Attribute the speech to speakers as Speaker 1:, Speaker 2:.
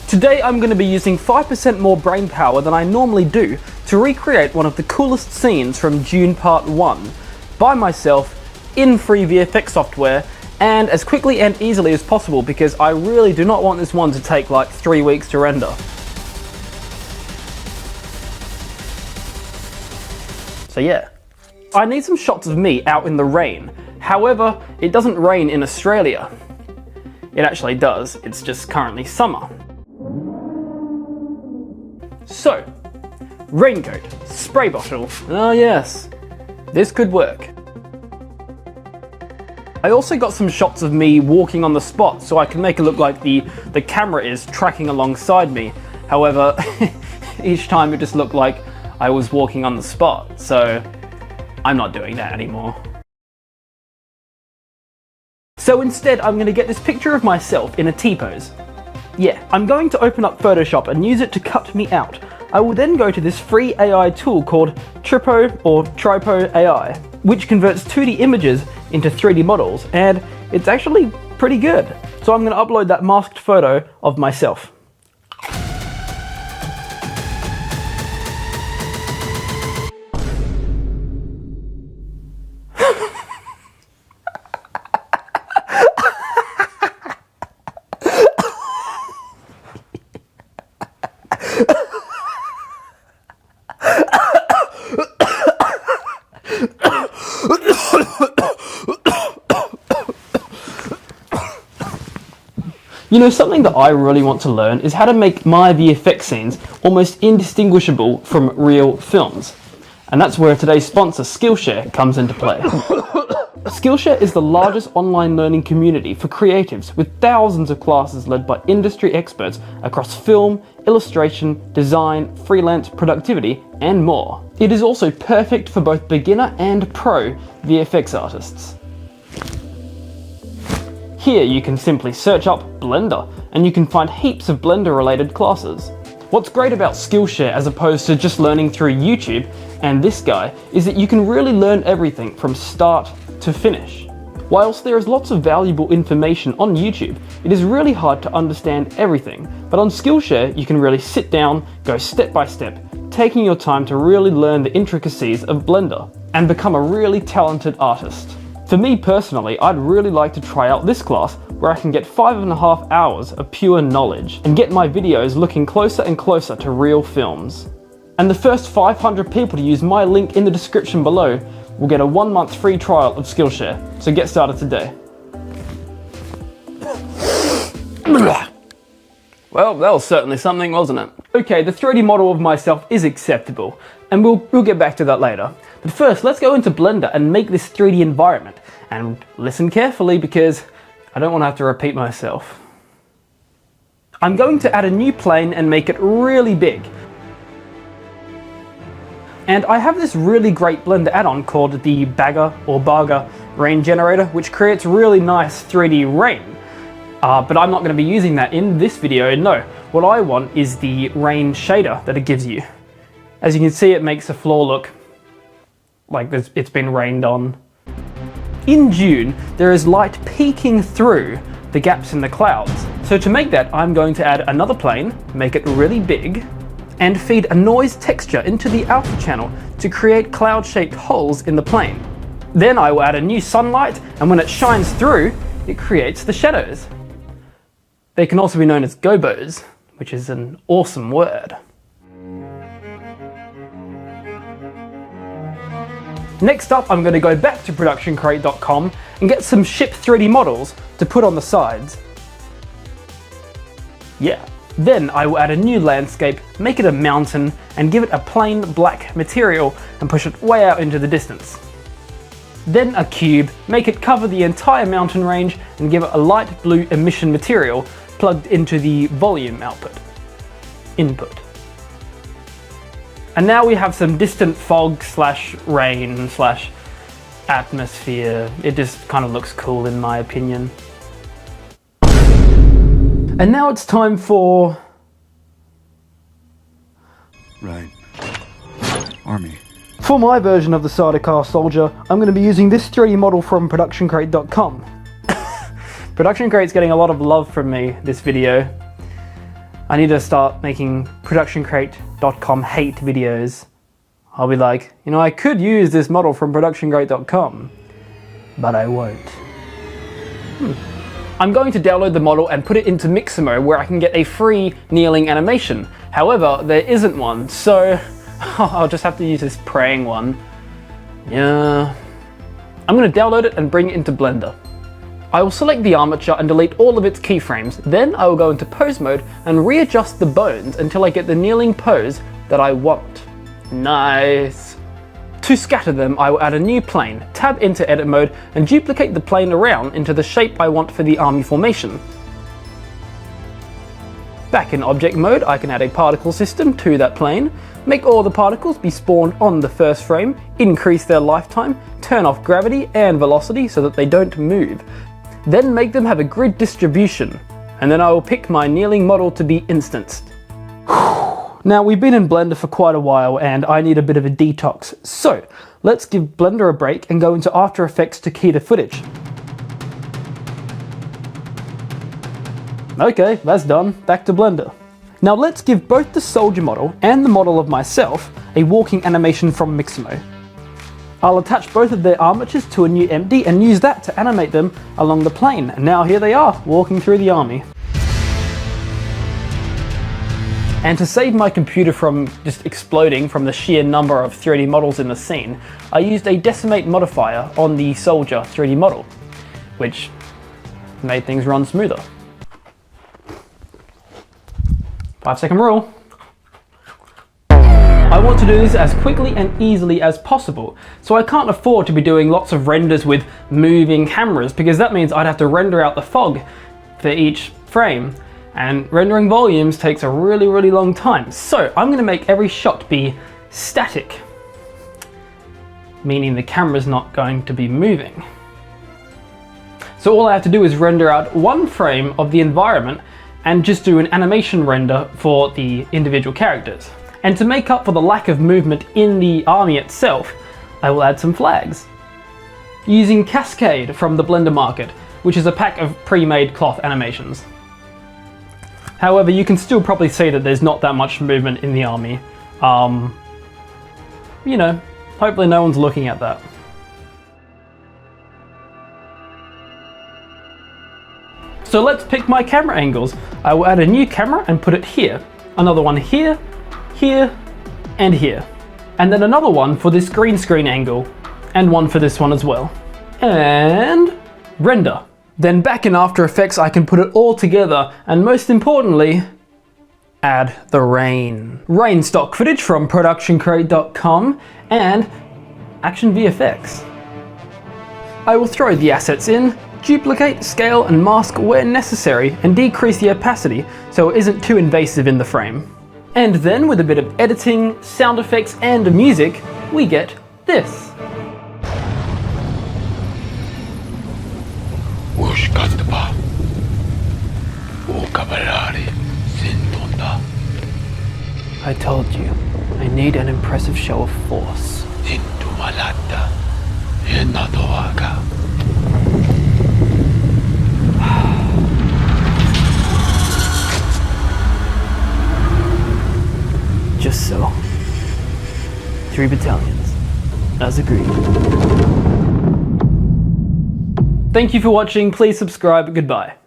Speaker 1: Today I'm going to be using 5% more brain power than I normally do to recreate one of the coolest scenes from Dune Part 1 by myself in free VFX software and as quickly and easily as possible because I really do not want this one to take like 3 weeks to render. So yeah. I need some shots of me out in the rain. However, it doesn't rain in Australia. It actually does, it's just currently summer. So, raincoat, spray bottle, oh yes, this could work. I also got some shots of me walking on the spot so I can make it look like the camera is tracking alongside me. However, each time it just looked like I was walking on the spot, so I'm not doing that anymore. So instead I'm going to get this picture of myself in a T-pose. Yeah, I'm going to open up Photoshop and use it to cut me out. I will then go to this free AI tool called Tripo AI, which converts 2D images into 3D models, and it's actually pretty good. So I'm going to upload that masked photo of myself. You know, something that I really want to learn is how to make my VFX scenes almost indistinguishable from real films. And that's where today's sponsor, Skillshare, comes into play. Skillshare is the largest online learning community for creatives with thousands of classes led by industry experts across film, illustration, design, freelance, productivity, and more. It is also perfect for both beginner and pro VFX artists. Here you can simply search up Blender and you can find heaps of Blender related classes. What's great about Skillshare as opposed to just learning through YouTube and this guy is that you can really learn everything from start to finish. Whilst there is lots of valuable information on YouTube, it is really hard to understand everything, but on Skillshare you can really sit down, go step by step, taking your time to really learn the intricacies of Blender and become a really talented artist. For me personally, I'd really like to try out this class where I can get 5.5 hours of pure knowledge and get my videos looking closer and closer to real films. And the first 500 people to use my link in the description below will get a 1-month free trial of Skillshare, so get started today. Well, that was certainly something, wasn't it? Okay, the 3D model of myself is acceptable, and we'll get back to that later. But first, let's go into Blender and make this 3D environment. And listen carefully because I don't want to have to repeat myself. I'm going to add a new plane and make it really big. And I have this really great Blender add-on called the Bagger Rain Generator, which creates really nice 3D rain. But I'm not going to be using that in this video, no. What I want is the rain shader that it gives you. As you can see, it makes the floor look like it's been rained on. In Dune, there is light peeking through the gaps in the clouds. So to make that, I'm going to add another plane, make it really big, and feed a noise texture into the alpha channel to create cloud-shaped holes in the plane. Then I will add a new sunlight, and when it shines through, it creates the shadows. They can also be known as gobos, which is an awesome word. Next up, I'm going to go back to productioncrate.com and get some ship 3D models to put on the sides. Yeah. Then I will add a new landscape, make it a mountain, and give it a plain black material and push it way out into the distance. Then a cube, make it cover the entire mountain range and give it a light blue emission material plugged into the volume input. And now we have some distant fog slash rain slash atmosphere. It just kind of looks cool in my opinion. And now it's time for...
Speaker 2: Right. Army.
Speaker 1: For my version of the Sardaukar soldier, I'm going to be using this 3D model from productioncrate.com. Production Crate's getting a lot of love from me this video. I need to start making productioncrate.com hate videos. I'll be like, you know, I could use this model from productioncrate.com, but I won't. I'm going to download the model and put it into Mixamo where I can get a free kneeling animation. However, there isn't one, so I'll just have to use this praying one. Yeah. I'm going to download it and bring it into Blender. I will select the armature and delete all of its keyframes. Then I will go into pose mode and readjust the bones until I get the kneeling pose that I want. Nice. To scatter them, I will add a new plane, tab into edit mode, and duplicate the plane around into the shape I want for the army formation. Back in object mode, I can add a particle system to that plane, make all the particles be spawned on the first frame, increase their lifetime, turn off gravity and velocity so that they don't move, then make them have a grid distribution, and then I will pick my kneeling model to be instanced. Now, we've been in Blender for quite a while and I need a bit of a detox, so let's give Blender a break and go into After Effects to key the footage. Okay, that's done. Back to Blender. Now let's give both the soldier model and the model of myself a walking animation from Mixamo. I'll attach both of their armatures to a new empty and use that to animate them along the plane. And now here they are, walking through the army. And to save my computer from just exploding from the sheer number of 3D models in the scene, I used a decimate modifier on the soldier 3D model, which made things run smoother. 5-second rule. I want to do this as quickly and easily as possible, so I can't afford to be doing lots of renders with moving cameras because that means I'd have to render out the fog for each frame. And rendering volumes takes a really long time. So I'm going to make every shot be static, meaning the camera's not going to be moving. So all I have to do is render out one frame of the environment and just do an animation render for the individual characters. And to make up for the lack of movement in the army itself, I will add some flags. Using Cascade from the Blender Market, which is a pack of pre-made cloth animations. However, you can still probably see that there's not that much movement in the army. You know, hopefully no one's looking at that. So let's pick my camera angles. I will add a new camera and put it here. Another one here, here, and here. And then another one for this green screen angle, and one for this one as well. And render. Then back in After Effects, I can put it all together, and most importantly, add the rain. Rain stock footage from productioncrate.com and Action VFX. I will throw the assets in, duplicate, scale, and mask where necessary, and decrease the opacity so it isn't too invasive in the frame. And then with a bit of editing, sound effects, and music, we get this. I told you, I need an impressive show of force. Just so. 3 battalions, as agreed. Thank you for watching, please subscribe, goodbye.